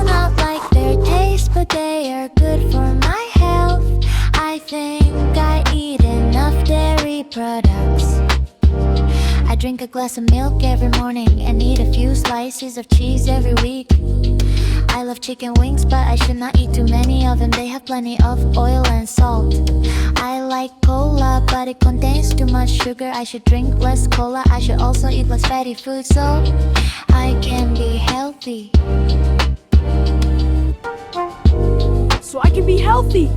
not like their taste, but they are good for my health. I think I eat enough dairy products. I drink a glass of milk every morning and eat a few slices of cheese every week. I love chicken wings, but I should not eat too many of them. They have plenty of oil and salt. I like cola, but it contains too much sugar. I should drink less cola. I should also eat less fatty food so I can be healthy. So I can be healthy.